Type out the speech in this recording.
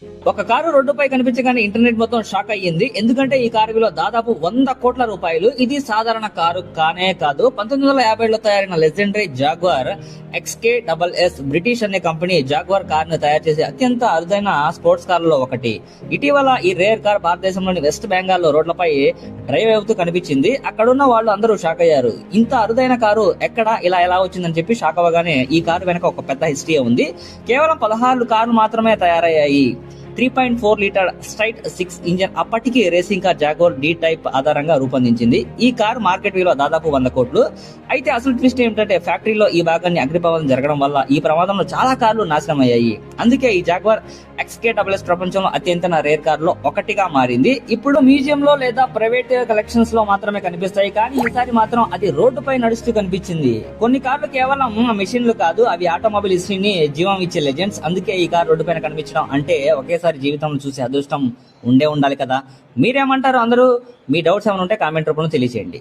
ఒక కారు రోడ్డుపై కనిపించగానే ఇంటర్నెట్ మొత్తం షాక్ అయ్యింది. ఎందుకంటే ఈ కారు విలువ దాదాపు 100 కోట్ల రూపాయలు. ఇది సాధారణ కారు కానే కాదు. 1950లో తయారైన లెజెండరీ జాగ్వార్ XKSS బ్రిటిష్ అనే కంపెనీ జాగ్వార్ కార్ ను తయారు చేసే అత్యంత అరుదైన స్పోర్ట్స్ కార్లలో ఒకటి. ఇటీవల ఈ రేర్ కార్ భారతదేశంలోని వెస్ట్ బెంగాల్ లో రోడ్లపై డ్రైవ్ అవుతూ కనిపించింది. అక్కడున్న వాళ్ళు అందరూ షాక్ అయ్యారు. ఇంత అరుదైన కారు ఎక్కడ ఇలా ఎలా వచ్చిందని చెప్పి షాక్ అవ్వగానే ఈ కారు వెనక ఒక పెద్ద హిస్టరీ ఉంది. కేవలం 16 కార్లు మాత్రమే తయారయ్యాయి. 3.4 లీటర్ స్ట్రైట్ 6 ఇంజన్ అప్పటికి racing car Jaguar D type ఆధారంగా రూపొందించింది. ఈ కార్ మార్కెట్ విలువ దాదాపు 100 కోట్లు. అయితే అసలు ట్విస్ట్ ఏమిటంటే ఫ్యాక్టరీలో ఈ భాగాన్ని అగ్నిప్రమాదం జరగడం వల్ల ఈ ప్రమాదంలో చాలా కార్లు నాశనం అయ్యాయి. అందుకే ఈ జాగ్వార్ XKSS ప్రపంచంలో అత్యంత రేర్ కార్ లో ఒకటిగా మారింది. ఇప్పుడు మ్యూజియం లో లేదా ప్రైవేట్ కలెక్షన్స్ లో మాత్రమే కనిపిస్తాయి, కానీ ఈసారి మాత్రం అది రోడ్డుపై నడుస్తూ కనిపించింది. కొన్ని కార్లు కేవలం మెషిన్లు కాదు, అవి ఆటోమొబైల్ హిస్టరీని జీవం ఇచ్చే లెజెండ్స్. అందుకే ఈ కార్ రోడ్డు పైన కనిపించడం అంటే ఒకేసారి జీవితంలో చూసే అదృష్టం ఉండాలి కదా. మీరేమంటారు? అందరూ మీ డౌట్స్ ఏమైనా ఉంటే కామెంట్ రూపంలో తెలియజేయండి.